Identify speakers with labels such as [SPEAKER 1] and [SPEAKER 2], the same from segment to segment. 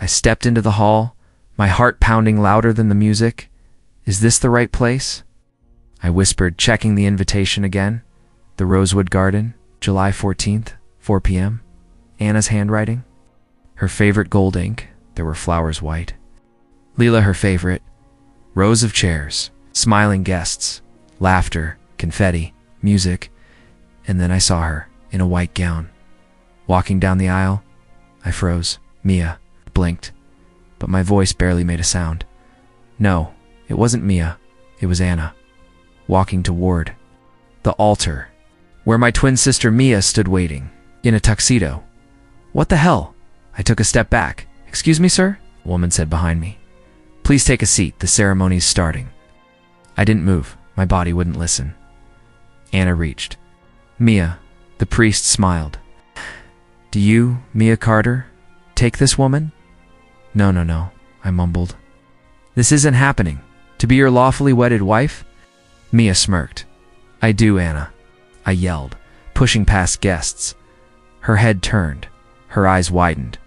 [SPEAKER 1] I stepped into the hall, my heart pounding louder than the music. Is this the right place? I whispered, checking the invitation again. The Rosewood Garden, July 14th, 4 p.m. Anna's handwriting. Her favorite gold ink. There were flowers white. Leela, her favorite. Rows of chairs, smiling guests, laughter, confetti, music. And then I saw her, in a white gown. Walking down the aisle, I froze. Mia. Blinked, but my voice barely made a sound. No, it wasn't Mia. It was Anna. Walking toward the altar, where my twin sister Mia stood waiting, in a tuxedo. What the hell? I took a step back. Excuse me, sir? A woman said behind me. Please take a seat. The ceremony's starting. I didn't move. My body wouldn't listen. Anna reached. Mia. The priest smiled. Do you, Mia Carter, take this woman? No, I mumbled. This isn't happening. To be your lawfully wedded wife? Mia smirked. I do, Anna. I yelled, pushing past guests. Her head turned. Her eyes widened.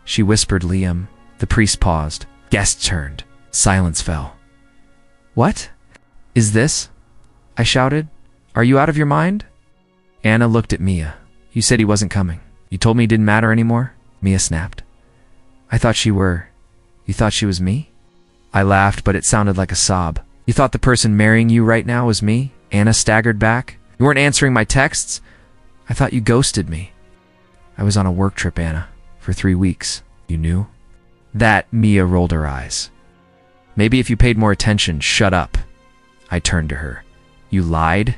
[SPEAKER 1] She whispered, Liam. The priest paused. Guests turned. Silence fell. What? Is this? I shouted. Are you out of your mind? Anna looked at Mia. You said he wasn't coming. You told me he didn't matter anymore? Mia snapped. I thought you thought she was me? I laughed, but it sounded like a sob. You thought the person marrying you right now was me? Anna staggered back. You weren't answering my texts? I thought you ghosted me. I was on a work trip, Anna, for 3 weeks. You knew? That, Mia rolled her eyes. Maybe if you paid more attention, shut up. I turned to her. You lied?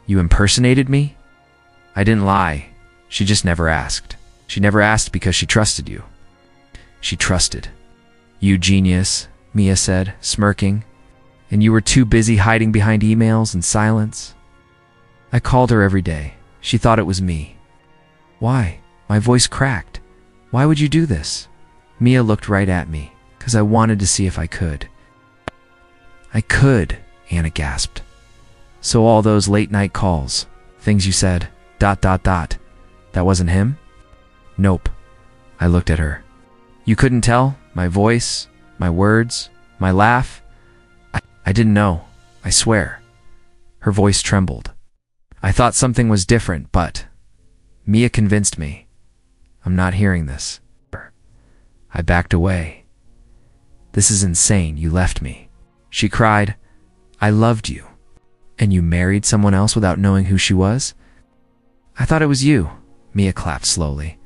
[SPEAKER 1] You impersonated me? I didn't lie. She just never asked. She never asked because she trusted you. She trusted. You genius, Mia said, smirking. And you were too busy hiding behind emails and silence. I called her every day. She thought it was me. Why? My voice cracked. Why would you do this? Mia looked right at me, because I wanted to see if I could. I could, Anna gasped. So all those late night calls, things you said, ... That wasn't him? Nope. I looked at her. You couldn't tell? My voice, my words, my laugh? I didn't know. I swear. Her voice trembled. I thought something was different, but Mia convinced me. I'm not hearing this. I backed away. This is insane. You left me. She cried. I loved you. And you married someone else without knowing who she was? I thought it was you. Mia clapped slowly.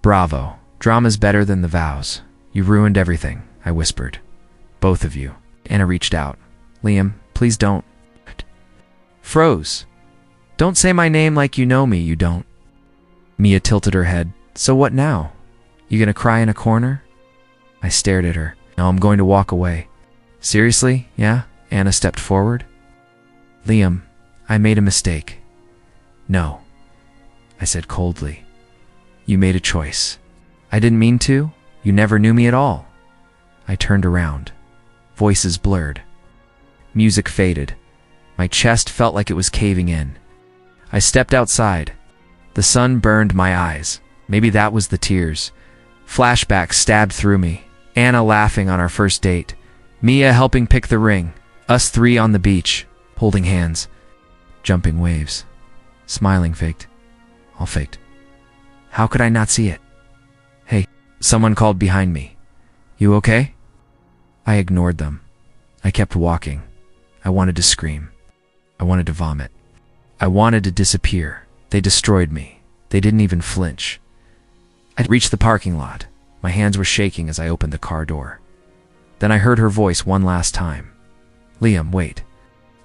[SPEAKER 1] Bravo. Drama's better than the vows. You ruined everything, I whispered. Both of you. Anna reached out. Liam, please don't. Froze. Don't say my name like you know me, you don't. Mia tilted her head. So what now? You gonna cry in a corner? I stared at her. No, I'm going to walk away. Seriously? Yeah? Anna stepped forward. Liam, I made a mistake. No, I said coldly. You made a choice. I didn't mean to. You never knew me at all. I turned around. Voices blurred. Music faded. My chest felt like it was caving in. I stepped outside. The sun burned my eyes. Maybe that was the tears. Flashbacks stabbed through me. Anna laughing on our first date. Mia helping pick the ring. Us three on the beach, holding hands. Jumping waves. Smiling faked. All faked. How could I not see it? Hey, someone called behind me. You okay? I ignored them. I kept walking. I wanted to scream. I wanted to vomit. I wanted to disappear. They destroyed me. They didn't even flinch. I reached the parking lot. My hands were shaking as I opened the car door. Then I heard her voice one last time. Liam, wait.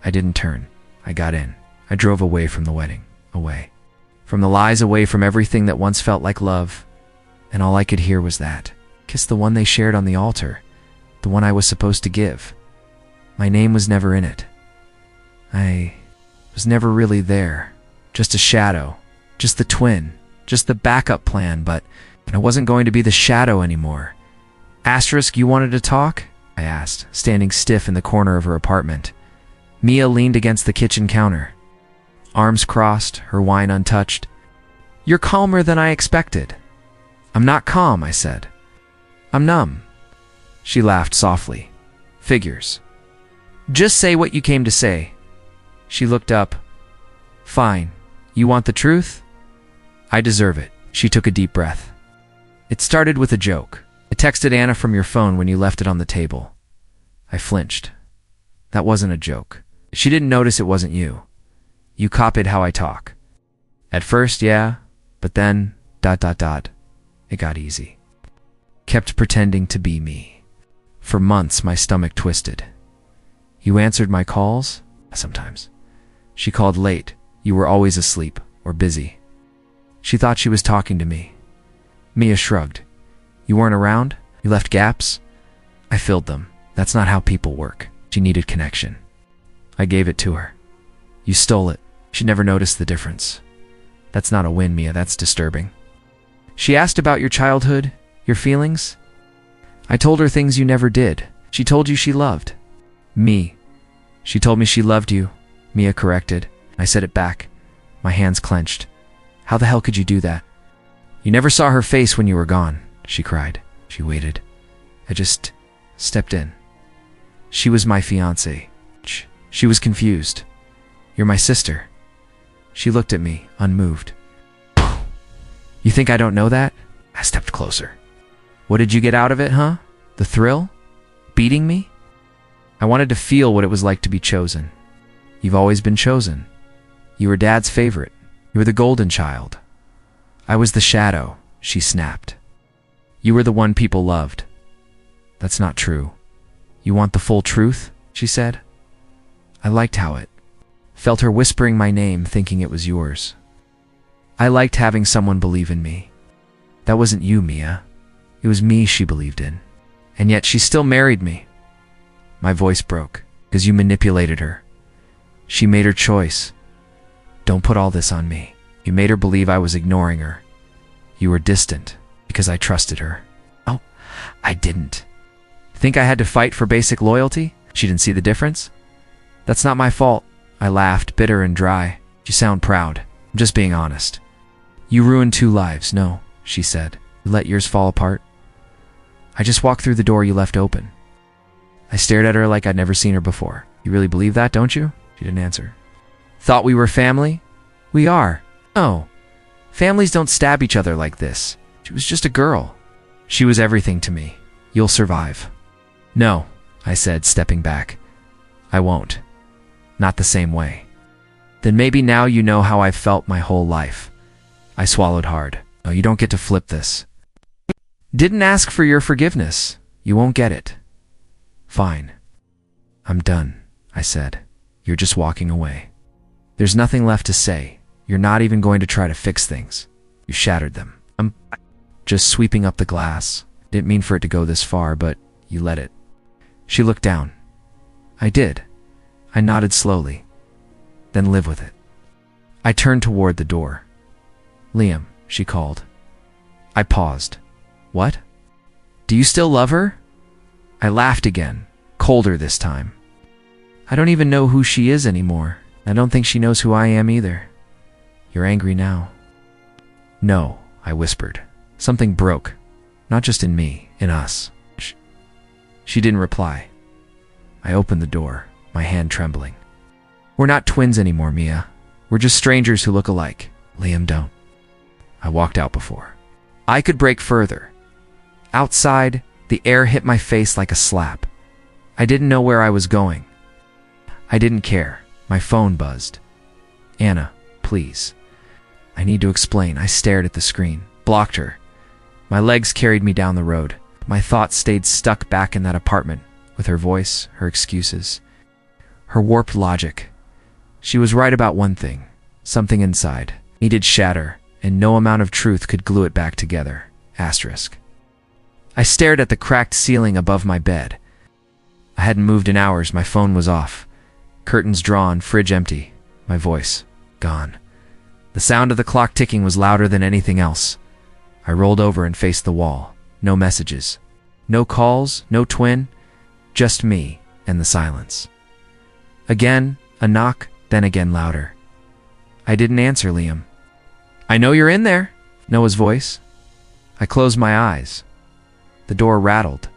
[SPEAKER 1] I didn't turn. I got in. I drove away from the wedding. Away. From the lies, away from everything that once felt like love. And all I could hear was that. Kiss the one they shared on the altar. The one I was supposed to give. My name was never in it. I was never really there. Just a shadow. Just the twin. Just the backup plan, but I wasn't going to be the shadow anymore. Asterisk, you wanted to talk? I asked, standing stiff in the corner of her apartment. Mia leaned against the kitchen counter. Arms crossed, her wine untouched. You're calmer than I expected. I'm not calm, I said. I'm numb. She laughed softly. Figures. Just say what you came to say. She looked up. Fine. You want the truth? I deserve it. She took a deep breath. It started with a joke. I texted Anna from your phone when you left it on the table. I flinched. That wasn't a joke. She didn't notice it wasn't you. You copied how I talk. At first, yeah, but then, ... It got easy. Kept pretending to be me. For months, my stomach twisted. You answered my calls? Sometimes. She called late. You were always asleep or busy. She thought she was talking to me. Mia shrugged. You weren't around? You left gaps? I filled them. That's not how people work. She needed connection. I gave it to her. You stole it. She never noticed the difference. That's not a win, Mia. That's disturbing. She asked about your childhood, your feelings. I told her things you never did. She told you she loved me. She told me she loved you, Mia corrected. I said it back. My hands clenched. How the hell could you do that? You never saw her face when you were gone, she cried. She waited. I just stepped in. She was my fiancée. She was confused. You're my sister. She looked at me, unmoved. You think I don't know that? I stepped closer. What did you get out of it, huh? The thrill? Beating me? I wanted to feel what it was like to be chosen. You've always been chosen. You were Dad's favorite. You were the golden child. I was the shadow, she snapped. You were the one people loved. That's not true. You want the full truth? She said. I liked how it felt, her whispering my name, thinking it was yours. I liked having someone believe in me. That wasn't you, Mia. It was me she believed in. And yet she still married me. My voice broke, because you manipulated her. She made her choice. Don't put all this on me. You made her believe I was ignoring her. You were distant, because I trusted her. Oh, I didn't. Think I had to fight for basic loyalty? She didn't see the difference? That's not my fault. I laughed, bitter and dry. You sound proud. I'm just being honest. You ruined 2 lives, no, she said. You let yours fall apart. I just walked through the door you left open. I stared at her like I'd never seen her before. You really believe that, don't you? She didn't answer. Thought we were family? We are. Oh, families don't stab each other like this. She was just a girl. She was everything to me. You'll survive. No, I said, stepping back. I won't. Not the same way. Then maybe now you know how I've felt my whole life. I swallowed hard. No, you don't get to flip this. Didn't ask for your forgiveness. You won't get it. Fine. I'm done, I said. You're just walking away. There's nothing left to say. You're not even going to try to fix things. You shattered them. I'm just sweeping up the glass. Didn't mean for it to go this far, but you let it. She looked down. I did. I nodded slowly. Then live with it. I turned toward the door. Liam, she called. I paused. What? Do you still love her? I laughed again, colder this time. I don't even know who she is anymore. I don't think she knows who I am either. You're angry now. No, I whispered. Something broke. Not just in me, in us. She didn't reply. I opened the door, my hand trembling. We're not twins anymore, Mia. We're just strangers who look alike. Liam, don't. I walked out before I could break further. Outside, the air hit my face like a slap. I didn't know where I was going. I didn't care. My phone buzzed. Anna, please. I need to explain. I stared at the screen, blocked her. My legs carried me down the road. My thoughts stayed stuck back in that apartment, with her voice, her excuses, her warped logic. She was right about one thing. Something inside needed shatter, and no amount of truth could glue it back together. Asterisk. I stared at the cracked ceiling above my bed. I hadn't moved in hours. My phone was off. Curtains drawn, fridge empty. My voice gone. The sound of the clock ticking was louder than anything else. I rolled over and faced the wall. No messages. No calls, no twin. Just me and the silence. Again, a knock, then again louder. I didn't answer, Liam. I know you're in there, Noah's voice. I closed my eyes. The door rattled.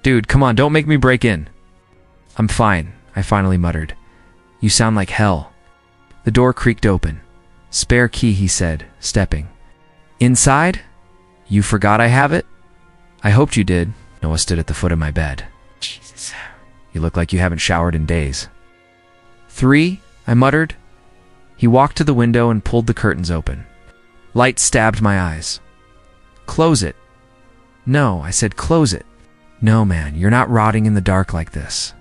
[SPEAKER 1] Dude, come on, don't make me break in. I'm fine, I finally muttered. You sound like hell. The door creaked open. Spare key, he said, stepping. Inside? You forgot I have it? I hoped you did. Noah stood at the foot of my bed. Jesus. You look like you haven't showered in days. 3, I muttered. He walked to the window and pulled the curtains open. Light stabbed my eyes. Close it. No, I said close it. No, man, you're not rotting in the dark like this.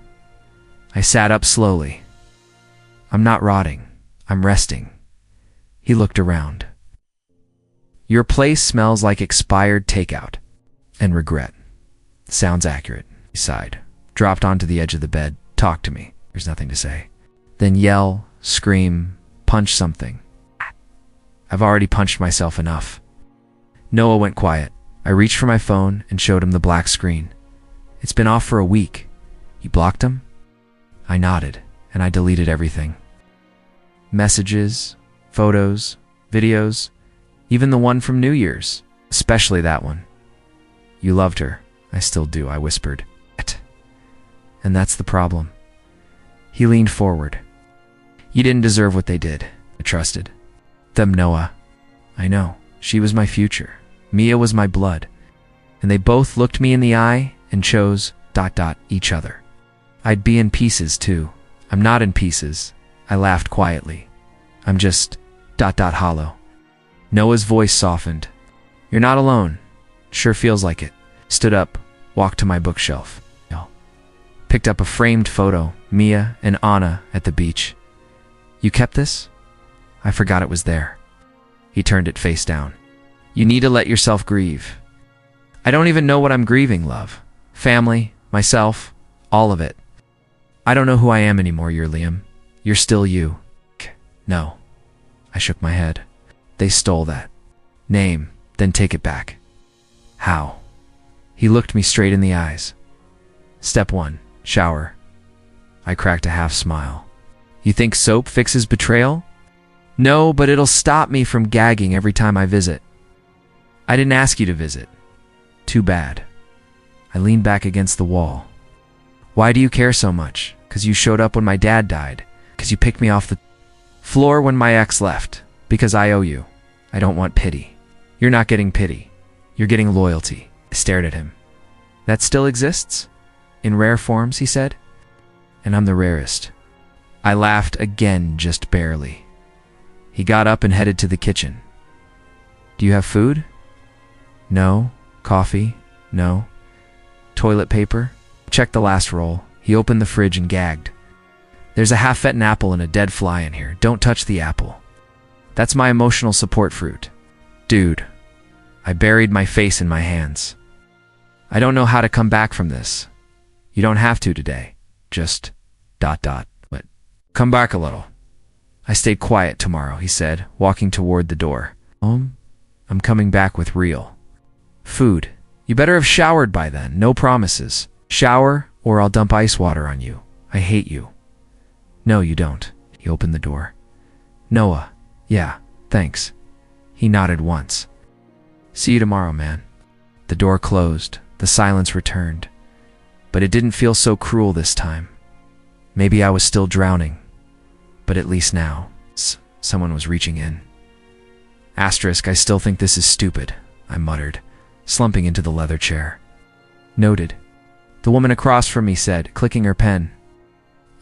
[SPEAKER 1] I sat up slowly. I'm not rotting. I'm resting. He looked around. Your place smells like expired takeout. And regret. Sounds accurate. He sighed. Dropped onto the edge of the bed. Talk to me. There's nothing to say. Then yell, scream, punch something. I've already punched myself enough. Noah went quiet. I reached for my phone and showed him the black screen. It's been off for a week. You blocked him? I nodded, and I deleted everything. Messages, photos, videos, even the one from New Year's, especially that one. You loved her. I still do, I whispered. And that's the problem. He leaned forward. You didn't deserve what they did. I trusted them, Noah. I know. She was my future. Mia was my blood. And they both looked me in the eye and chose ... each other. I'd be in pieces too. I'm not in pieces. I laughed quietly. I'm just ... hollow. Noah's voice softened. You're not alone. Sure feels like it. Stood up, walked to my bookshelf. Picked up a framed photo, Mia and Anna at the beach. You kept this? I forgot it was there. He turned it face down. You need to let yourself grieve. I don't even know what I'm grieving, love. Family, myself, all of it. I don't know who I am anymore, you're Liam. You're still you. No. I shook my head. They stole that. Name, then take it back. How? He looked me straight in the eyes. Step 1, shower. I cracked a half smile. You think soap fixes betrayal? No, but it'll stop me from gagging every time I visit. I didn't ask you to visit. Too bad. I leaned back against the wall. Why do you care so much? 'Cause you showed up when my dad died. 'Cause you picked me off the floor when my ex left. Because I owe you. I don't want pity. You're not getting pity. You're getting loyalty. I stared at him. That still exists? In rare forms, he said. And I'm the rarest. I laughed again, just barely. He got up and headed to the kitchen. Do you have food? No. Coffee? No. Toilet paper? Check the last roll. He opened the fridge and gagged. There's a half-eaten apple and a dead fly in here. Don't touch the apple. That's my emotional support fruit. Dude. I buried my face in my hands. I don't know how to come back from this. You don't have to today. Just ... But come back a little. I stayed quiet tomorrow, he said, walking toward the door. I'm coming back with real food. You better have showered by then. No promises. Shower or I'll dump ice water on you. I hate you. No, you don't. He opened the door. Noah. Yeah, thanks. He nodded once. See you tomorrow, man. The door closed. The silence returned. But it didn't feel so cruel this time. Maybe I was still drowning. But at least now, someone was reaching in. Asterisk, I still think this is stupid, I muttered, slumping into the leather chair. Noted. The woman across from me said, clicking her pen.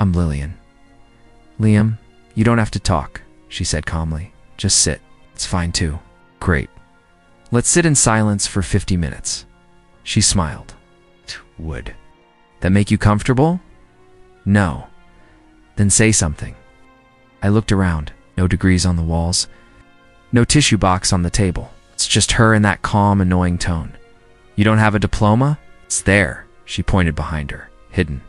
[SPEAKER 1] I'm Lillian. Liam, you don't have to talk, she said calmly. Just sit. It's fine too. Great. Let's sit in silence for 50 minutes. She smiled. Would that make you comfortable? No. Then say something. I looked around. No degrees on the walls. No tissue box on the table. It's just her in that calm, annoying tone. You don't have a diploma? It's there. She pointed behind her, hidden.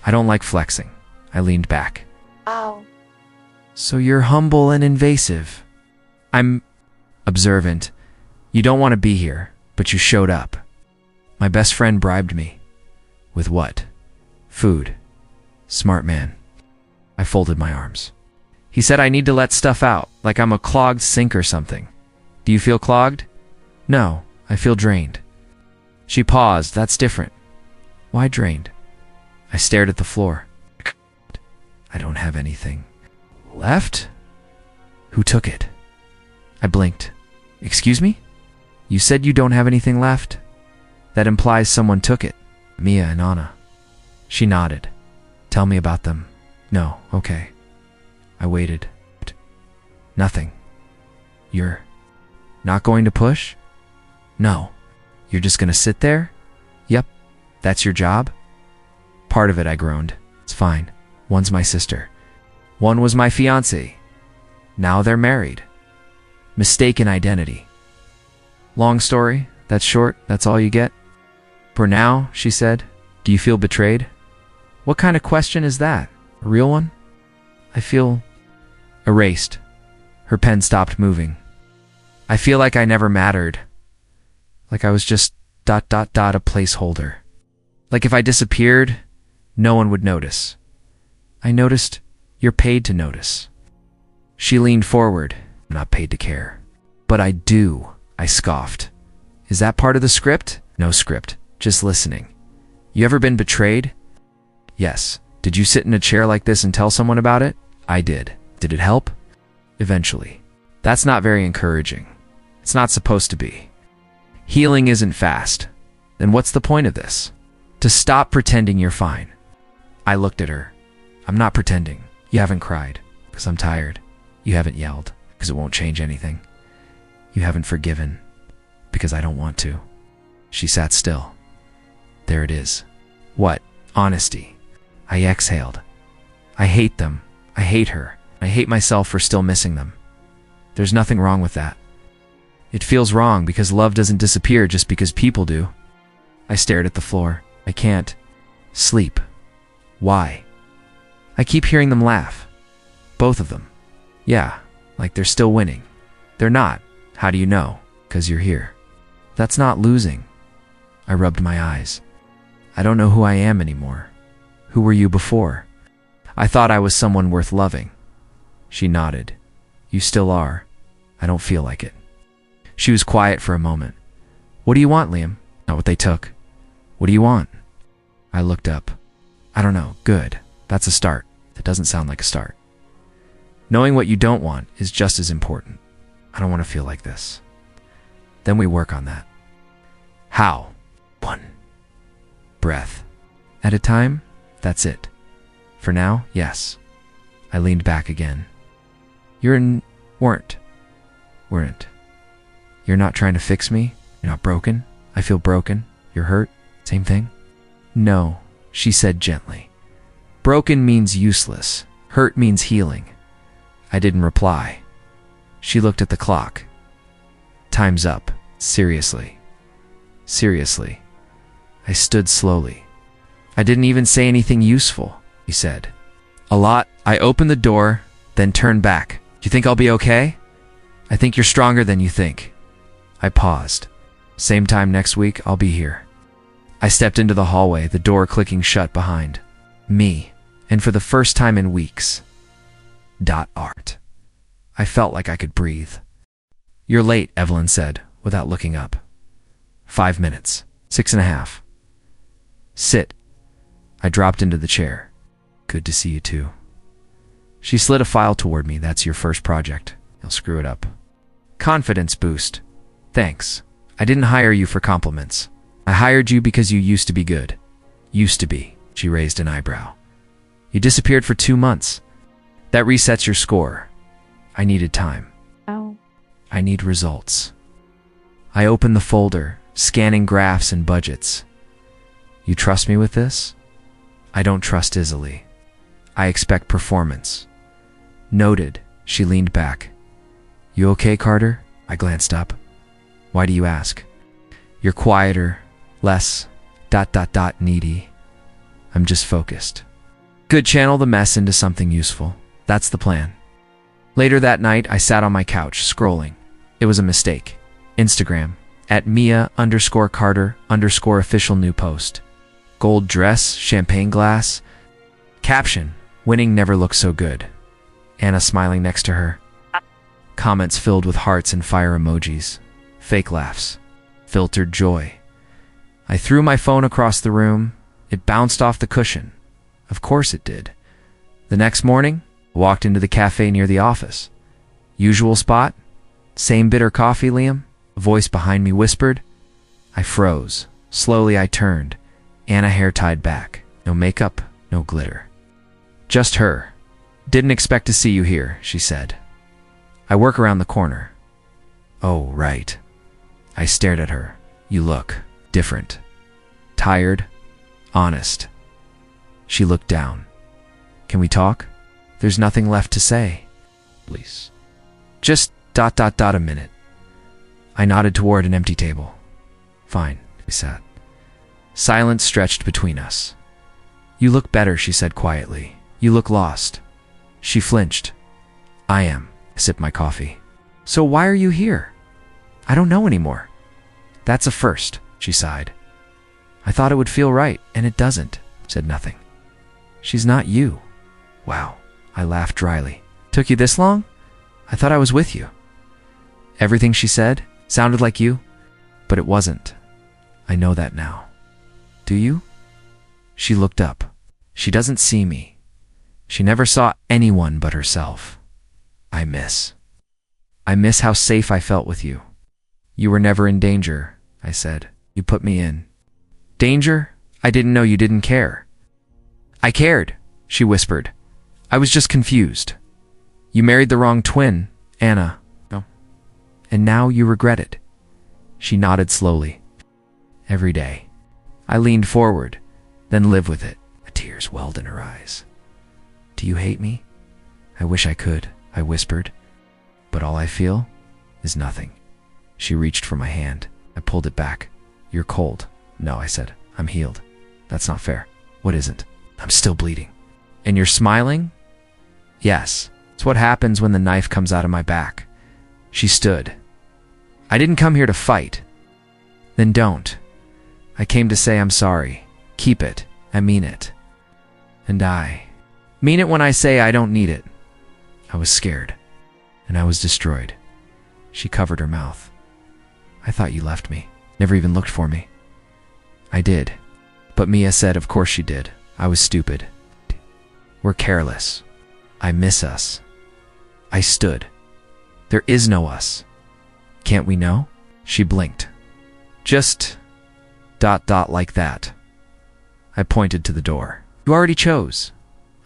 [SPEAKER 1] I don't like flexing. I leaned back.
[SPEAKER 2] Ow.
[SPEAKER 1] So you're humble and invasive. I'm observant. You don't want to be here, but you showed up. My best friend bribed me. With what? Food. Smart man. I folded my arms. He said I need to let stuff out, like I'm a clogged sink or something. Do you feel clogged? No, I feel drained. She paused. That's different. Why drained? I stared at the floor. I don't have anything left? Who took it? I blinked. Excuse me? You said you don't have anything left? That implies someone took it. Mia and Anna. She nodded. Tell me about them. No, okay. I waited. Nothing. You're not going to push? No. You're just gonna sit there? Yep. That's your job? Part of it, I groaned. It's fine. One's my sister. One was my fiancé. Now they're married. Mistaken identity. Long story. That's short. That's all you get? For now, she said. Do you feel betrayed? What kind of question is that? A real one? I feel erased. Her pen stopped moving. I feel like I never mattered. Like I was just ... a placeholder. Like if I disappeared, no one would notice. I noticed. You're paid to notice. She leaned forward. I'm not paid to care. But I do, I scoffed. Is that part of the script? No script, just listening. You ever been betrayed? Yes. Did you sit in a chair like this and tell someone about it? I did. Did it help? Eventually. That's not very encouraging. It's not supposed to be. Healing isn't fast. Then what's the point of this? To stop pretending you're fine. I looked at her. I'm not pretending. You haven't cried, because I'm tired. You haven't yelled, because it won't change anything. You haven't forgiven, because I don't want to. She sat still. There it is. What? Honesty. I exhaled. I hate them. I hate her. I hate myself for still missing them. There's nothing wrong with that. It feels wrong because love doesn't disappear just because people do. I stared at the floor. I can't sleep. Why? I keep hearing them laugh. Both of them. Yeah, like they're still winning. They're not. How do you know? 'Cause you're here. That's not losing. I rubbed my eyes. I don't know who I am anymore. Who were you before? I thought I was someone worth loving. She nodded. You still are. I don't feel like it. She was quiet for a moment. What do you want, Liam? Not what they took. What do you want? I looked up. I don't know. Good. That's a start. That doesn't sound like a start. Knowing what you don't want is just as important. I don't want to feel like this. Then we work on that. How? One breath at a time. That's it. For now, yes. I leaned back again. Weren't. You're not trying to fix me? You're not broken? I feel broken. You're hurt? Same thing? No, she said gently. Broken means useless. Hurt means healing. I didn't reply. She looked at the clock. Time's up. Seriously. Seriously. I stood slowly. I didn't even say anything useful, he said. A lot. I opened the door, then turned back. Do you think I'll be okay? I think you're stronger than you think. I paused. Same time next week, I'll be here. I stepped into the hallway, the door clicking shut behind me, and for the first time in weeks. Art. I felt like I could breathe. You're late, Evelyn said, without looking up. 5 minutes. 6.5. Sit. I dropped into the chair. Good to see you too. She slid a file toward me. That's your first project. You'll screw it up. Confidence boost. Thanks. I didn't hire you for compliments. I hired you because you used to be good. Used to be. She raised an eyebrow. You disappeared for 2 months. That resets your score. I needed time.
[SPEAKER 2] Ow.
[SPEAKER 1] I need results. I opened the folder, scanning graphs and budgets. You trust me with this? I don't trust easily. I expect performance. Noted. She leaned back. You okay, Carter? I glanced up. Why do you ask? You're quieter, less ... needy. I'm just focused. Good, channel the mess into something useful. That's the plan. Later that night, I sat on my couch, scrolling. It was a mistake. Instagram, at Mia_Carter_official new post. Gold dress, champagne glass. Caption, winning never looked so good. Anna smiling next to her. Comments filled with hearts and fire emojis. Fake laughs. Filtered joy. I threw my phone across the room. It bounced off the cushion. Of course it did. The next morning, I walked into the cafe near the office. Usual spot? Same bitter coffee, Liam? A voice behind me whispered. I froze. Slowly I turned. Anna, hair tied back. No makeup, no glitter. Just her. Didn't expect to see you here, she said. I work around the corner. Oh, right. I stared at her. You look different. Tired. Honest. She looked down. Can we talk? There's nothing left to say. Please. Just ... a minute. I nodded toward an empty table. Fine, we sat. Silence stretched between us. You look better, she said quietly. You look lost. She flinched. I am. I sipped my coffee. So why are you here? I don't know anymore. That's a first, she sighed. I thought it would feel right, and it doesn't, said nothing. She's not you. Wow, I laughed dryly. Took you this long? I thought I was with you. Everything she said sounded like you, but it wasn't. I know that now. Do you? She looked up. She doesn't see me. She never saw anyone but herself. I miss how safe I felt with you. You were never in danger, I said. You put me in. Danger? I didn't know you didn't care. I cared, she whispered. I was just confused. You married the wrong twin, Anna. No. And now you regret it. She nodded slowly. Every day. I leaned forward, then lived with it. Tears welled in her eyes. Do you hate me? I wish I could, I whispered. But all I feel is nothing. She reached for my hand. I pulled it back. You're cold. No, I said. I'm healed. That's not fair. What isn't? I'm still bleeding. And you're smiling? Yes. It's what happens when the knife comes out of my back. She stood. I didn't come here to fight. Then don't. I came to say I'm sorry. Keep it. I mean it. And I mean it when I say I don't need it. I was scared. And I was destroyed. She covered her mouth. I thought you left me. Never even looked for me. I did. But Mia said of course she did. I was stupid. We're careless. I miss us. I stood. There is no us. Can't we know? She blinked. Just ... like that. I pointed to the door. You already chose.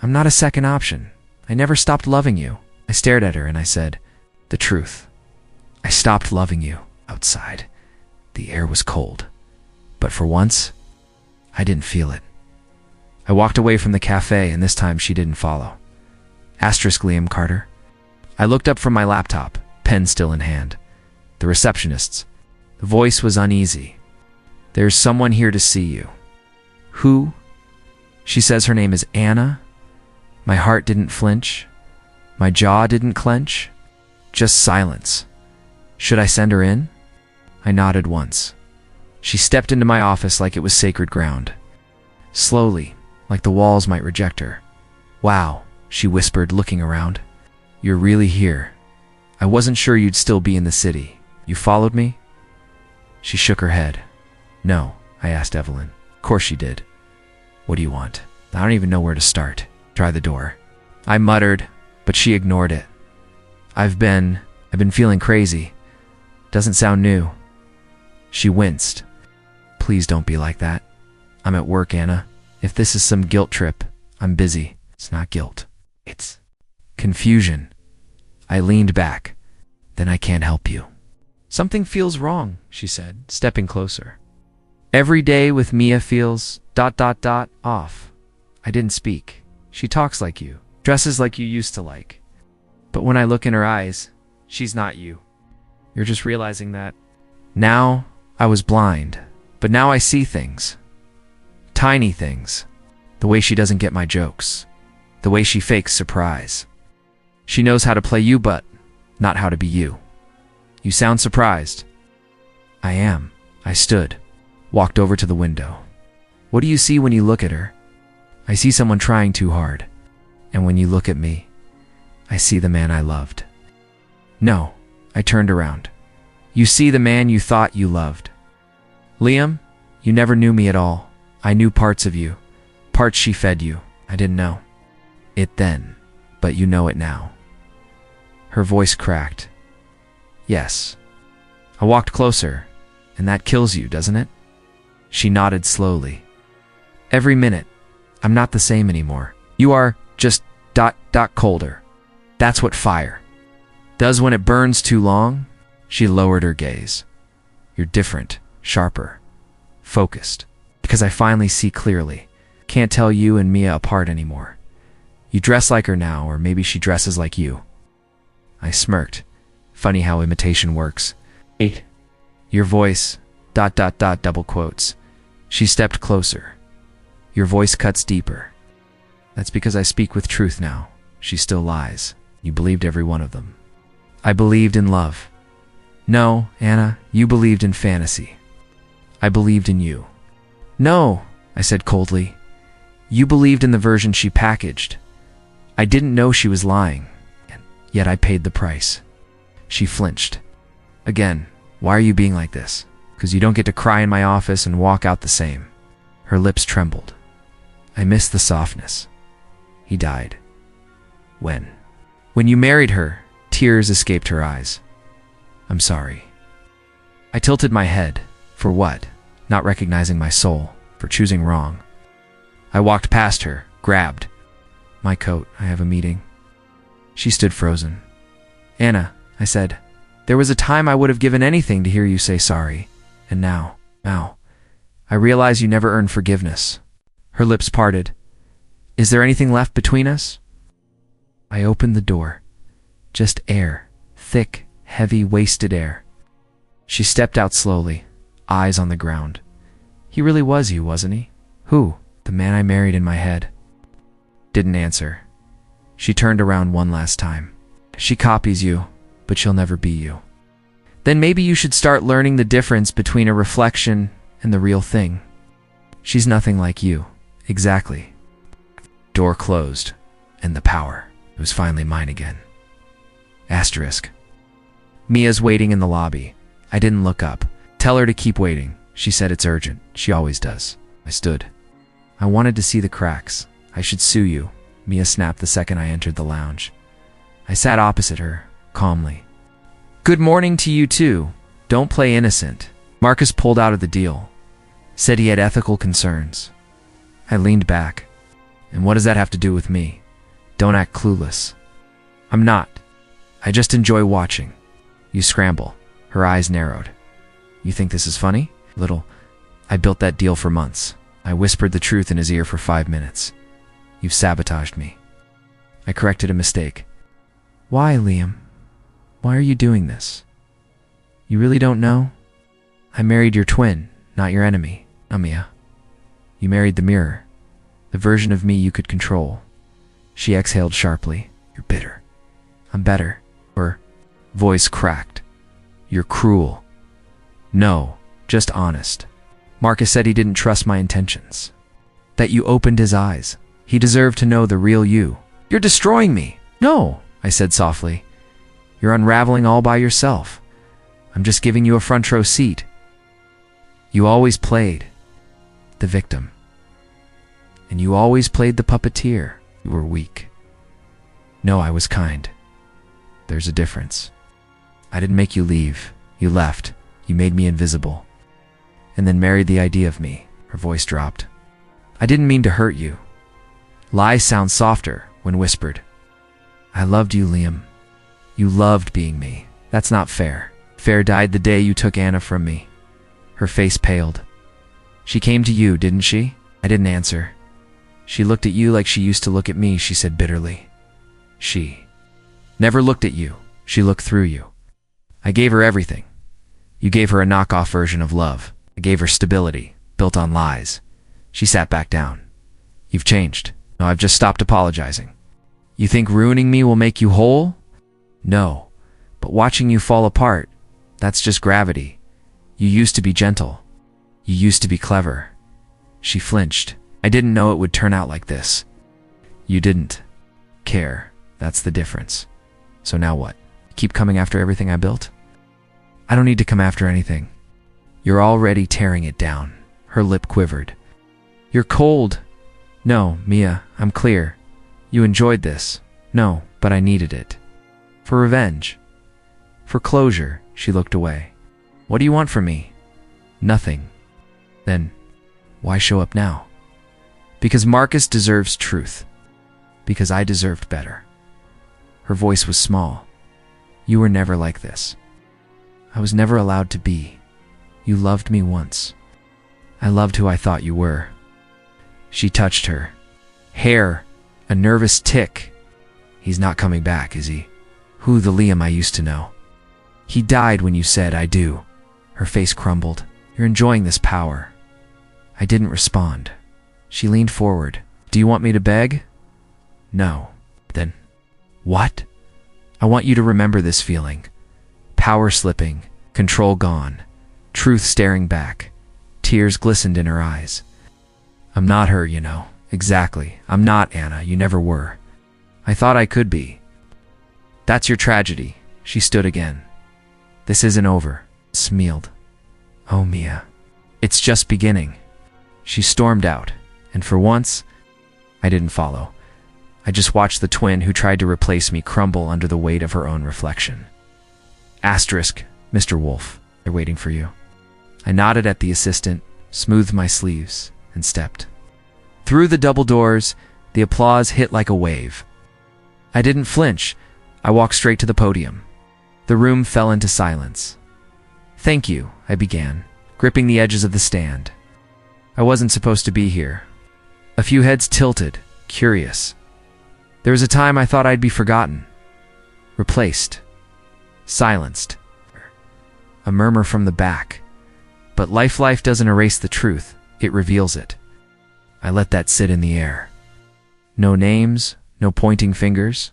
[SPEAKER 1] I'm not a second option. I never stopped loving you. I stared at her and I said, the truth. I stopped loving you. Outside. The air was cold. But for once, I didn't feel it. I walked away from the cafe and this time she didn't follow. Asterisk Liam Carter. I looked up from my laptop, pen still in hand. The receptionist's. The voice was uneasy. There's someone here to see you. Who? She says her name is Anna. My heart didn't flinch. My jaw didn't clench. Just silence. Should I send her in? I nodded once. She stepped into my office like it was sacred ground. Slowly, like the walls might reject her. Wow, she whispered, looking around. You're really here. I wasn't sure you'd still be in the city. You followed me? She shook her head. No, I asked Evelyn. Of course she did. What do you want? I don't even know where to start. Try the door. I muttered, but she ignored it. I've been feeling crazy. Doesn't sound new. She winced. Please don't be like that. I'm at work, Anna. If this is some guilt trip, I'm busy. It's not guilt. It's confusion. I leaned back. Then I can't help you. Something feels wrong, she said, stepping closer. Every day with Mia feels ... off. I didn't speak. She talks like you, dresses like you used to like. But when I look in her eyes, she's not you. You're just realizing that. Now, I was blind, but now I see things. Tiny things. The way she doesn't get my jokes. The way she fakes surprise. She knows how to play you, but not how to be you. You sound surprised. I am. I stood, walked over to the window. What do you see when you look at her? I see someone trying too hard. And when you look at me, I see the man I loved. No, I turned around. You see the man you thought you loved. Liam, You never knew me at all. I knew parts of you. Parts she fed you. I didn't know it then, but you know it now. Her voice cracked. Yes. I walked closer, and that kills you, doesn't it? She nodded slowly. Every minute. I'm not the same anymore. You are just ... colder. That's what fire does when it burns too long. She lowered her gaze. You're different, sharper, focused. Because I finally see clearly. Can't tell you and Mia apart anymore. You dress like her now, or maybe she dresses like you. I smirked. Funny how imitation works. 8. Your voice ... double quotes. She stepped closer. Your voice cuts deeper. That's because I speak with truth now. She still lies. You believed every one of them. I believed in love. No, Anna, you believed in fantasy. I believed in you. No, I said coldly. You believed in the version she packaged. I didn't know she was lying, and yet I paid the price. She flinched. Again, why are you being like this? Because you don't get to cry in my office and walk out the same. Her lips trembled. I missed the softness. He died. When? When you married her, tears escaped her eyes. I'm sorry. I tilted my head. For what? Not recognizing my soul. For choosing wrong. I walked past her, grabbed. My coat, I have a meeting. She stood frozen. Anna, I said, there was a time I would have given anything to hear you say sorry. And now, I realize you never earned forgiveness. Her lips parted. Is there anything left between us? I opened the door. Just air. Thick, heavy, wasted air. She stepped out slowly, eyes on the ground. He really was you, wasn't he? Who? The man I married in my head. Didn't answer. She turned around one last time. She copies you, but she'll never be you. Then maybe you should start learning the difference between a reflection and the real thing. She's nothing like you. Exactly. Door closed, and the power. It was finally mine again. Asterisk. Mia's waiting in the lobby. I didn't look up. Tell her to keep waiting. She said it's urgent. She always does. I stood. I wanted to see the cracks. I should sue you. Mia snapped the second I entered the lounge. I sat opposite her, calmly. Good morning to you too. Don't play innocent. Marcus pulled out of the deal. Said he had ethical concerns. I leaned back. And what does that have to do with me? Don't act clueless. I'm not. I just enjoy watching. You scramble. Her eyes narrowed. You think this is funny? Little. I built that deal for months. I whispered the truth in his ear for 5 minutes. You've sabotaged me. I corrected a mistake. Why, Liam? Why are you doing this? You really don't know? I married your twin, not your enemy, Amia. You married the mirror, the version of me you could control. She exhaled sharply. You're bitter. I'm better. Her voice cracked. You're cruel. No, just honest. Marcus said he didn't trust my intentions. That you opened his eyes. He deserved to know the real you. You're destroying me. No, I said softly. You're unraveling all by yourself. I'm just giving you a front row seat. You always played the victim. And you always played the puppeteer. You were weak. No, I was kind. There's a difference. I didn't make you leave. You left. You made me invisible. And then married the idea of me. Her voice dropped. I didn't mean to hurt you. Lies sound softer when whispered. I loved you, Liam. You loved being me. That's not fair. Fair died the day you took Anna from me. Her face paled. She came to you, didn't she? I didn't answer. She looked at you like she used to look at me, she said bitterly. She never looked at you. She looked through you. I gave her everything. You gave her a knockoff version of love. I gave her stability, built on lies. She sat back down. You've changed. No, I've just stopped apologizing. You think ruining me will make you whole? No, but watching you fall apart, that's just gravity. You used to be gentle. You used to be clever. She flinched. I didn't know it would turn out like this. You didn't care. That's the difference. So now what? Keep coming after everything I built? I don't need to come after anything. You're already tearing it down. Her lip quivered. You're cold. No, Mia, I'm clear. You enjoyed this. No, but I needed it. For revenge. For closure. She looked away. What do you want from me? Nothing. Then, why show up now? Because Marcus deserves truth. Because I deserved better. Her voice was small. You were never like this. I was never allowed to be. You loved me once. I loved who I thought you were. She touched her hair, a nervous tick. He's not coming back, is he? Who the Liam I used to know? He died when you said I do. Her face crumbled. You're enjoying this power. I didn't respond. She leaned forward. Do you want me to beg? No. Then, what? I want you to remember this feeling. Power slipping, control gone, truth staring back. Tears glistened in her eyes. I'm not her, you know. Exactly. I'm not Anna. You never were. I thought I could be. That's your tragedy. She stood again. This isn't over. Smealed. Oh, Mia. It's just beginning. She stormed out, and for once, I didn't follow. I just watched the twin who tried to replace me crumble under the weight of her own reflection. Asterisk, Mr. Wolf, they're waiting for you. I nodded at the assistant, smoothed my sleeves, and stepped. Through the double doors, the applause hit like a wave. I didn't flinch. I walked straight to the podium. The room fell into silence. Thank you, I began, gripping the edges of the stand. I wasn't supposed to be here. A few heads tilted, curious. There was a time I thought I'd be forgotten. Replaced. Silenced. A murmur from the back. But life doesn't erase the truth, it reveals it. I let that sit in the air. No names, no pointing fingers.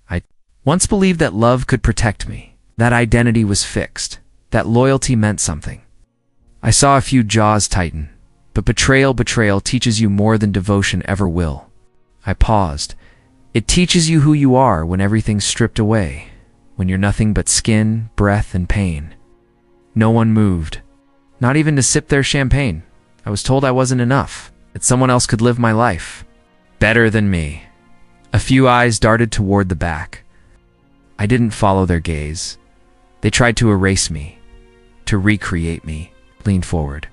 [SPEAKER 1] I once believed that love could protect me, that identity was fixed, that loyalty meant something. I saw a few jaws tighten, but betrayal teaches you more than devotion ever will. I paused. It teaches you who you are when everything's stripped away, when you're nothing but skin, breath, and pain. No one moved, not even to sip their champagne. I was told I wasn't enough, that someone else could live my life better than me. A few eyes darted toward the back. I didn't follow their gaze. They tried to erase me, to recreate me, leaned forward.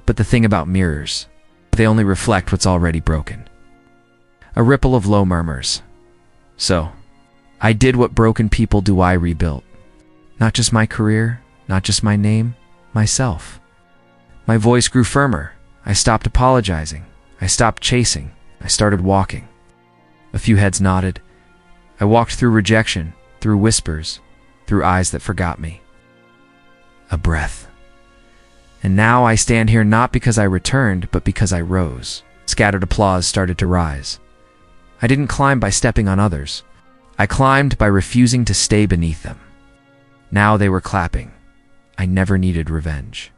[SPEAKER 1] But the thing about mirrors, they only reflect what's already broken. A ripple of low murmurs. So, I did what broken people do. I rebuilt. Not just my career, not just my name, myself. My voice grew firmer. I stopped apologizing. I stopped chasing. I started walking. A few heads nodded. I walked through rejection, through whispers, through eyes that forgot me. A breath. And now I stand here not because I returned, but because I rose. Scattered applause started to rise. I didn't climb by stepping on others. I climbed by refusing to stay beneath them. Now they were clapping. I never needed revenge.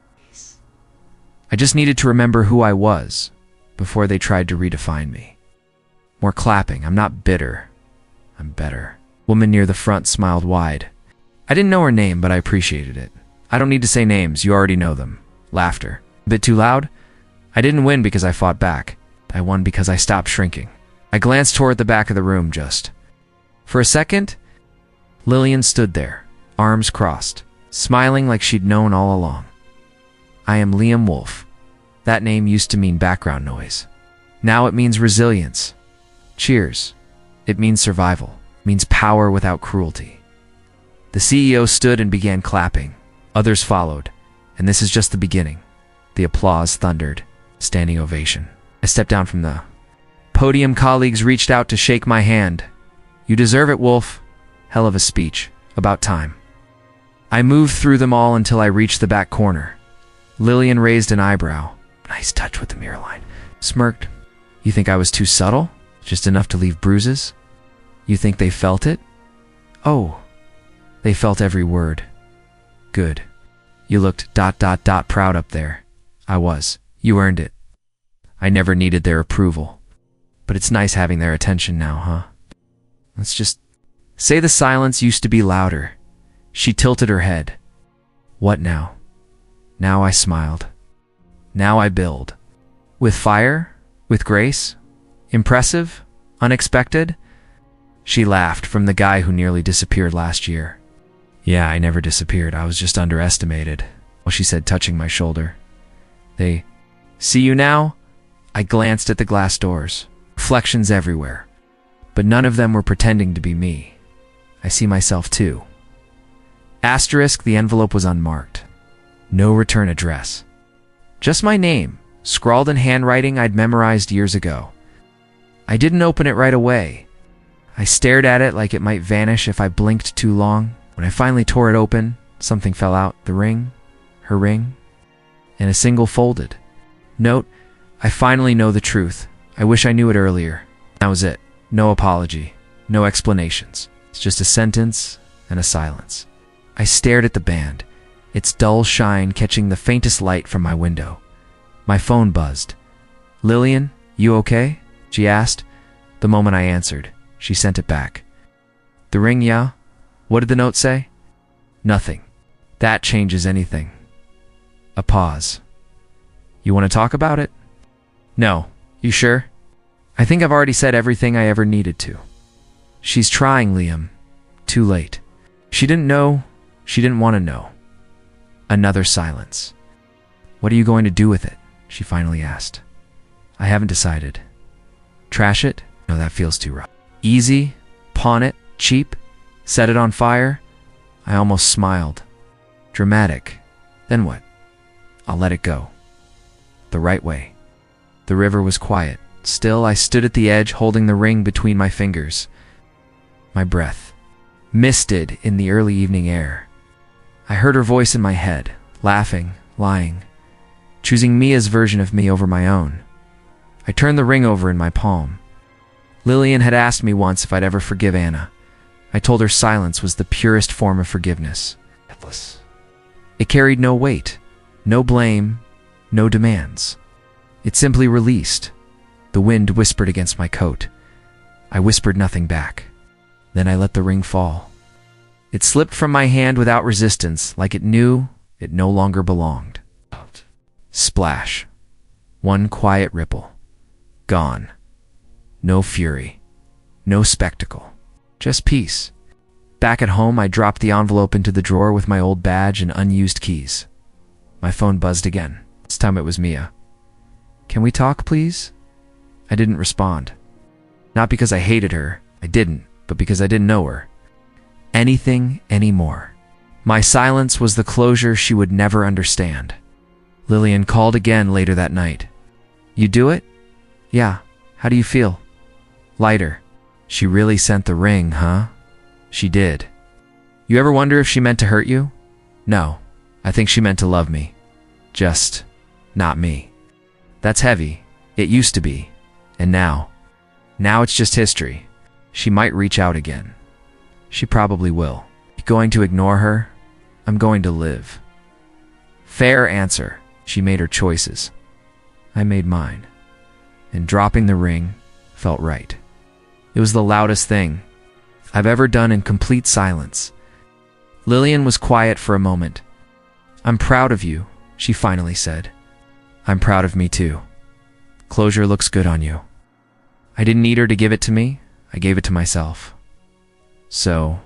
[SPEAKER 1] I just needed to remember who I was before they tried to redefine me. More clapping. I'm not bitter. I'm better. Woman near the front smiled wide. I didn't know her name, but I appreciated it. I don't need to say names. You already know them. Laughter. A bit too loud? I didn't win because I fought back. I won because I stopped shrinking. I glanced toward the back of the room just. For a second, Lillian stood there, arms crossed, smiling like she'd known all along. I am Liam Wolf. That name used to mean background noise. Now it means resilience. Cheers. It means survival. It means power without cruelty. The CEO stood and began clapping. Others followed. And this is just the beginning. The applause thundered. Standing ovation. I stepped down from the podium. Colleagues reached out to shake my hand. You deserve it, Wolf. Hell of a speech. About time. I moved through them all until I reached the back corner. Lillian raised an eyebrow. Nice touch with the mirror line. Smirked. You think I was too subtle? Just enough to leave bruises? You think they felt it? Oh, they felt every word. Good. You looked ... proud up there. I was. You earned it. I never needed their approval. But it's nice having their attention now, huh? Let's just say the silence used to be louder. She tilted her head. What now? Now I smiled. Now I build. With fire? With grace? Impressive? Unexpected? She laughed, from the guy who nearly disappeared last year. Yeah, I never disappeared. I was just underestimated. Well, she said, touching my shoulder. They see you now? I glanced at the glass doors. Reflections everywhere. But none of them were pretending to be me. I see myself too. Asterisk, the envelope was unmarked. No return address. Just my name, scrawled in handwriting I'd memorized years ago. I didn't open it right away. I stared at it like it might vanish if I blinked too long. When I finally tore it open, something fell out. The ring, her ring, and a single folded note. I finally know the truth. I wish I knew it earlier. That was it. No apology. No explanations. It's just a sentence and a silence. I stared at the band, its dull shine catching the faintest light from my window. My phone buzzed. Lillian, you okay? She asked. The moment I answered, she sent it back. The ring, yeah? What did the note say? Nothing. That changes anything. A pause. You want to talk about it? No. You sure? I think I've already said everything I ever needed to. She's trying, Liam. Too late. She didn't know. She didn't want to know. Another silence. What are you going to do with it? She finally asked. I haven't decided. Trash it? No, that feels too rough. Easy? Pawn it? Cheap? Set it on fire? I almost smiled. Dramatic. Then what? I'll let it go. The right way. The river was quiet. Still, I stood at the edge, holding the ring between my fingers. My breath misted in the early evening air. I heard her voice in my head, laughing, lying, choosing Mia's version of me over my own. I turned the ring over in my palm. Lillian had asked me once if I'd ever forgive Anna. I told her silence was the purest form of forgiveness. It carried no weight, no blame, no demands. It simply released. The wind whispered against my coat. I whispered nothing back. Then I let the ring fall. It slipped from my hand without resistance, like it knew it no longer belonged. Splash. One quiet ripple. Gone. No fury. No spectacle. Just peace. Back at home, I dropped the envelope into the drawer with my old badge and unused keys. My phone buzzed again. This time it was Mia. Can we talk, please? I didn't respond. Not because I hated her. I didn't. But because I didn't know her. Anything anymore. My silence was the closure she would never understand. Lillian called again later that night. You do it? Yeah. How do you feel? Lighter. She really sent the ring, huh? She did. You ever wonder if she meant to hurt you? No. I think she meant to love me. Just not me. That's heavy. It used to be. And now it's just history. She might reach out again. She probably will. You going to ignore her? I'm going to live. Fair answer. She made her choices. I made mine. And dropping the ring felt right. It was the loudest thing I've ever done in complete silence. Lillian was quiet for a moment. I'm proud of you, she finally said. I'm proud of me too. Closure looks good on you. I didn't need her to give it to me. I gave it to myself. So,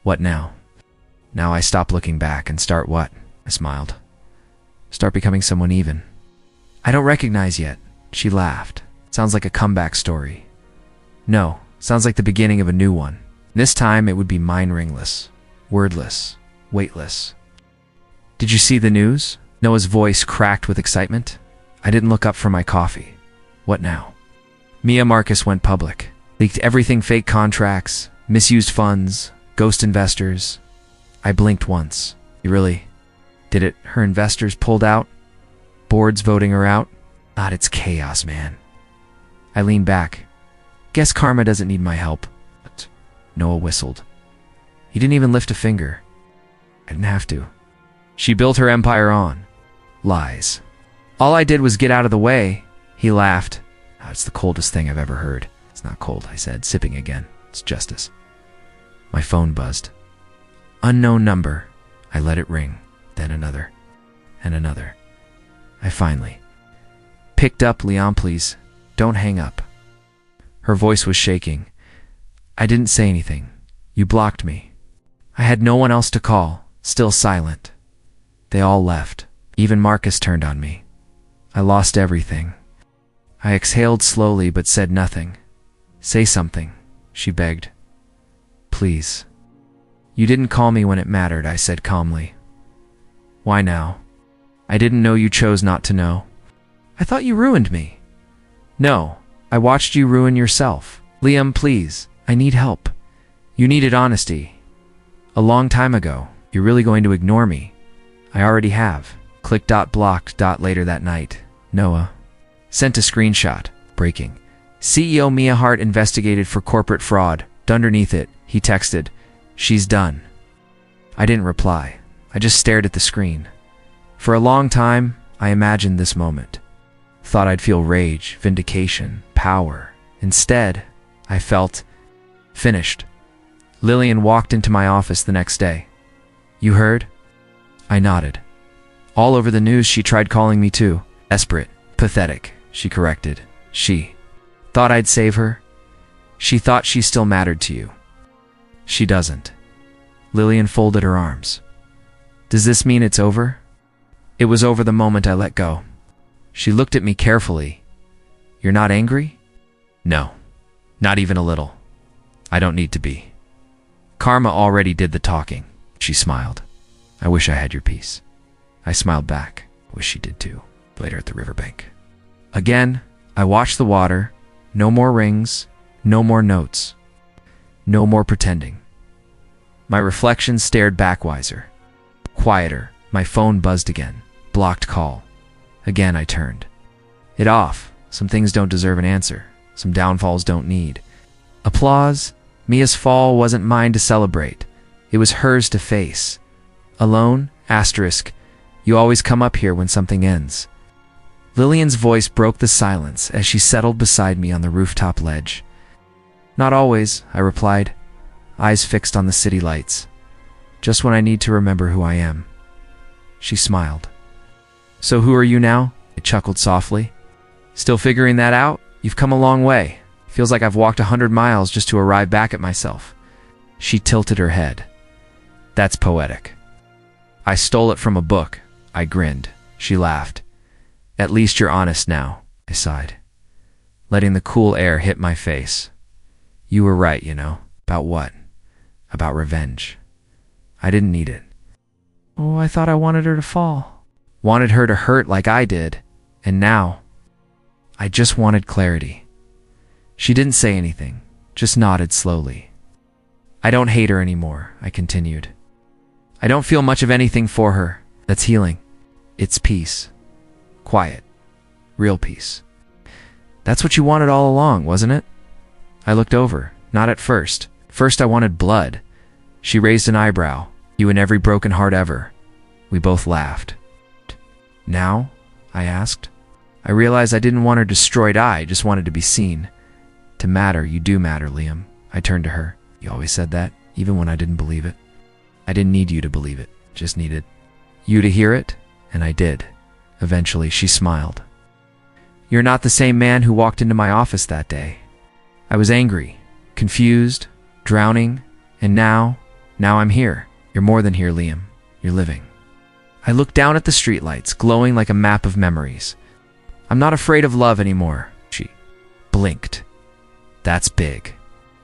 [SPEAKER 1] what now? Now I stop looking back and start what? I smiled. Start becoming someone even. I don't recognize yet. She laughed. Sounds like a comeback story. No, sounds like the beginning of a new one. This time it would be mine, ringless, wordless, weightless. Did you see the news? Noah's voice cracked with excitement. I didn't look up from my coffee. What now? Mia Marcus went public. Leaked everything, fake contracts, misused funds, ghost investors. I blinked once. You really? Did it? Her investors pulled out? Boards voting her out? God, it's chaos, man. I leaned back. Guess karma doesn't need my help. But Noah whistled. He didn't even lift a finger. I didn't have to. She built her empire on lies. All I did was get out of the way. He laughed. Oh, it's the coldest thing I've ever heard. It's not cold, I said, sipping again. It's justice. My phone buzzed. Unknown number. I let it ring. Then another. And another. I finally picked up. Leon, please, don't hang up. Her voice was shaking. I didn't say anything. You blocked me. I had no one else to call, still silent. They all left. Even Marcus turned on me. I lost everything. I exhaled slowly but said nothing. Say something, she begged. Please. You didn't call me when it mattered, I said calmly. Why now? I didn't know you chose not to know. I thought you ruined me. No, I watched you ruin yourself. Liam, please, I need help. You needed honesty. A long time ago. You're really going to ignore me? I already have. Click. Blocked. Later that night. Noah sent a screenshot. Breaking. CEO Mia Hart investigated for corporate fraud. Underneath it, he texted, she's done. I didn't reply. I just stared at the screen. For a long time, I imagined this moment. Thought I'd feel rage, vindication, power. Instead, I felt finished. Lillian walked into my office the next day. You heard? I nodded. All over the news she tried calling me too. Desperate, pathetic, she corrected. She thought I'd save her. She thought she still mattered to you. She doesn't. Lillian folded her arms. Does this mean it's over? It was over the moment I let go. She looked at me carefully. You're not angry? No, not even a little. I don't need to be. Karma already did the talking. She smiled. I wish I had your peace. I smiled back. Wish she did too. Later at the riverbank. Again, I watched the water. No more rings. No more notes. No more pretending. My reflection stared back wiser. Quieter. My phone buzzed again. Blocked call. Again I turned it off. Some things don't deserve an answer. Some downfalls don't need applause. Mia's fall wasn't mine to celebrate. It was hers to face. Alone? Asterisk. You always come up here when something ends. Lillian's voice broke the silence as she settled beside me on the rooftop ledge. Not always, I replied, eyes fixed on the city lights. Just when I need to remember who I am. She smiled. So who are you now? I chuckled softly. Still figuring that out? You've come a long way. Feels like I've walked 100 miles just to arrive back at myself. She tilted her head. That's poetic. I stole it from a book. I grinned. She laughed. At least you're honest now, I sighed, letting the cool air hit my face. You were right, you know. About what? About revenge. I didn't need it. Oh, I thought I wanted her to fall. Wanted her to hurt like I did. And now, I just wanted clarity. She didn't say anything, just nodded slowly. I don't hate her anymore, I continued. I don't feel much of anything for her. That's healing. It's peace. Quiet. Real peace. That's what you wanted all along, wasn't it? I looked over. Not at first. First I wanted blood. She raised an eyebrow. You and every broken heart ever. We both laughed. Now? I asked. I realized I didn't want her destroyed. I just wanted to be seen. To matter, you do matter, Liam. I turned to her. You always said that, even when I didn't believe it. I didn't need you to believe it. Just needed you to hear it, and I did. Eventually, she smiled. You're not the same man who walked into my office that day. I was angry, confused, drowning, and now I'm here. You're more than here, Liam. You're living. I looked down at the streetlights, glowing like a map of memories. I'm not afraid of love anymore. She blinked. That's big.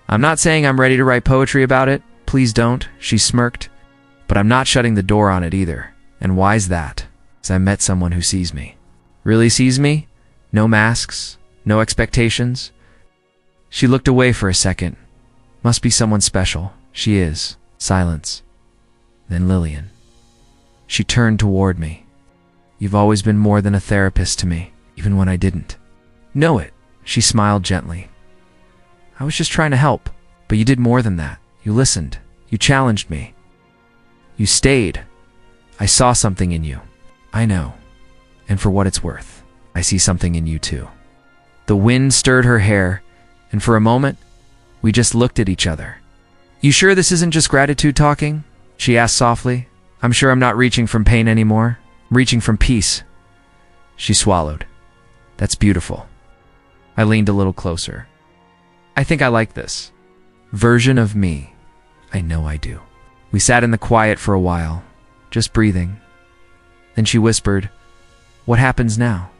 [SPEAKER 1] I'm not saying I'm ready to write poetry about it. Please don't, she smirked. But I'm not shutting the door on it either. And why's that? As I met someone who sees me. Really sees me? No masks, no expectations. She looked away for a second. Must be someone special. She is. Silence. Then Lillian. She turned toward me. You've always been more than a therapist to me, even when I didn't know it. She smiled gently. I was just trying to help, but you did more than that. You listened. You challenged me. You stayed. I saw something in you. I know. And for what it's worth, I see something in you too. The wind stirred her hair, and for a moment, we just looked at each other. You sure this isn't just gratitude talking? She asked softly. I'm sure I'm not reaching from pain anymore. I'm reaching from peace. She swallowed. That's beautiful. I leaned a little closer. I think I like this version of me. I know I do. We sat in the quiet for a while, just breathing. Then she whispered, "What happens now?"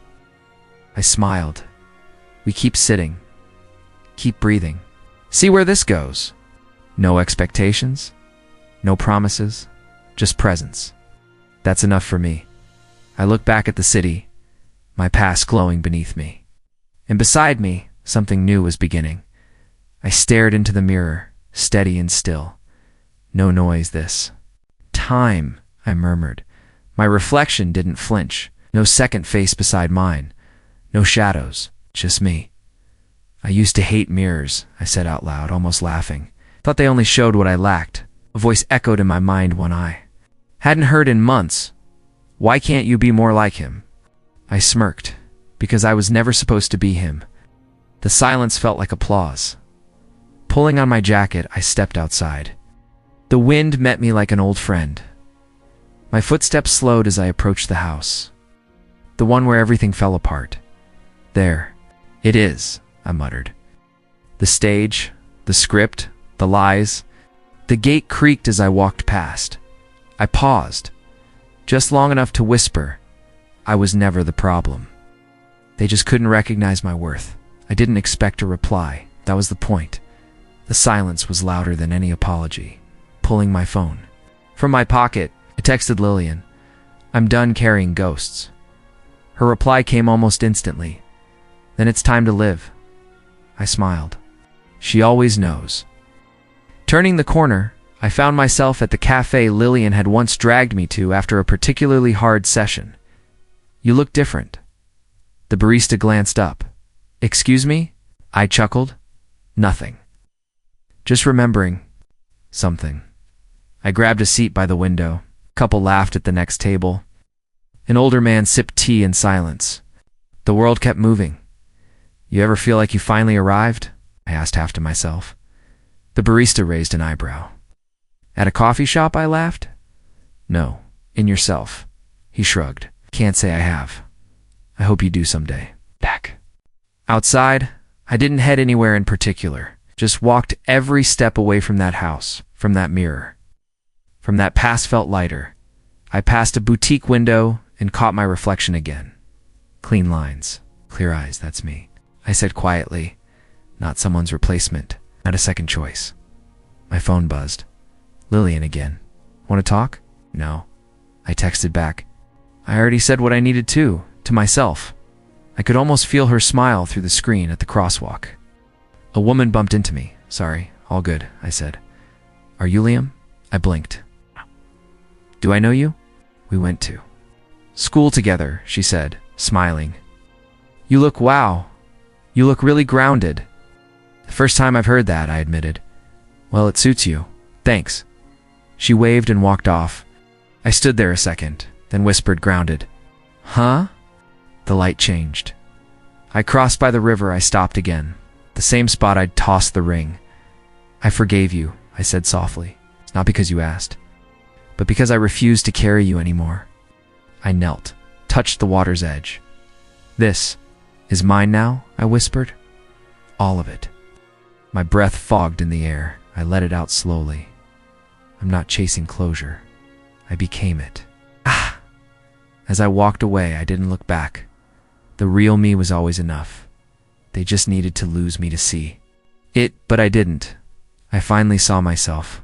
[SPEAKER 1] I smiled. We keep sitting. Keep breathing. See where this goes. No expectations. No promises. Just presence. That's enough for me. I look back at the city, my past glowing beneath me. And beside me, something new was beginning. I stared into the mirror, steady and still. No noise this. Time, I murmured. My reflection didn't flinch. No second face beside mine. No shadows, just me. I used to hate mirrors, I said out loud, almost laughing. Thought they only showed what I lacked. A voice echoed in my mind one eye. Hadn't heard in months. Why can't you be more like him? I smirked, because I was never supposed to be him. The silence felt like applause. Pulling on my jacket, I stepped outside. The wind met me like an old friend. My footsteps slowed as I approached the house. The one where everything fell apart. There. It is, I muttered. The stage, the script, the lies. The gate creaked as I walked past. I paused, just long enough to whisper, I was never the problem. They just couldn't recognize my worth. I didn't expect a reply. That was the point. The silence was louder than any apology. Pulling my phone. From my pocket, I texted Lillian, "I'm done carrying ghosts." Her reply came almost instantly. "Then it's time to live." I smiled. She always knows. Turning the corner, I found myself at the cafe Lillian had once dragged me to after a particularly hard session. "You look different." The barista glanced up. "Excuse me?" I chuckled. "Nothing. Just remembering something." I grabbed a seat by the window. A couple laughed at the next table. An older man sipped tea in silence. The world kept moving. "You ever feel like you finally arrived?" I asked half to myself. The barista raised an eyebrow. "At a coffee shop?" I laughed. "No, in yourself." He shrugged. "Can't say I have. I hope you do someday." Back. Outside, I didn't head anywhere in particular. Just walked every step away from that house, from that mirror. From that past felt lighter. I passed a boutique window and caught my reflection again. Clean lines, clear eyes, that's me. I said quietly, not someone's replacement, not a second choice. My phone buzzed. Lillian again. "Want to talk?" "No." I texted back. I already said what I needed to myself. I could almost feel her smile through the screen at the crosswalk. A woman bumped into me. "Sorry, all good," I said. "Are you Liam?" I blinked. "Do I know you?" "We went to school together," she said, smiling. You look really grounded." "The first time I've heard that," I admitted. "Well, it suits you. Thanks." She waved and walked off. I stood there a second, then whispered, grounded. "Huh?" The light changed. I crossed by the river. I stopped again. The same spot I'd tossed the ring. "I forgave you," I said softly. "It's not because you asked, but because I refused to carry you anymore." I knelt, touched the water's edge. "This is mine now," I whispered. "All of it." My breath fogged in the air. I let it out slowly. I'm not chasing closure. I became it. Ah! As I walked away, I didn't look back. The real me was always enough. They just needed to lose me to see it, but I didn't. I finally saw myself.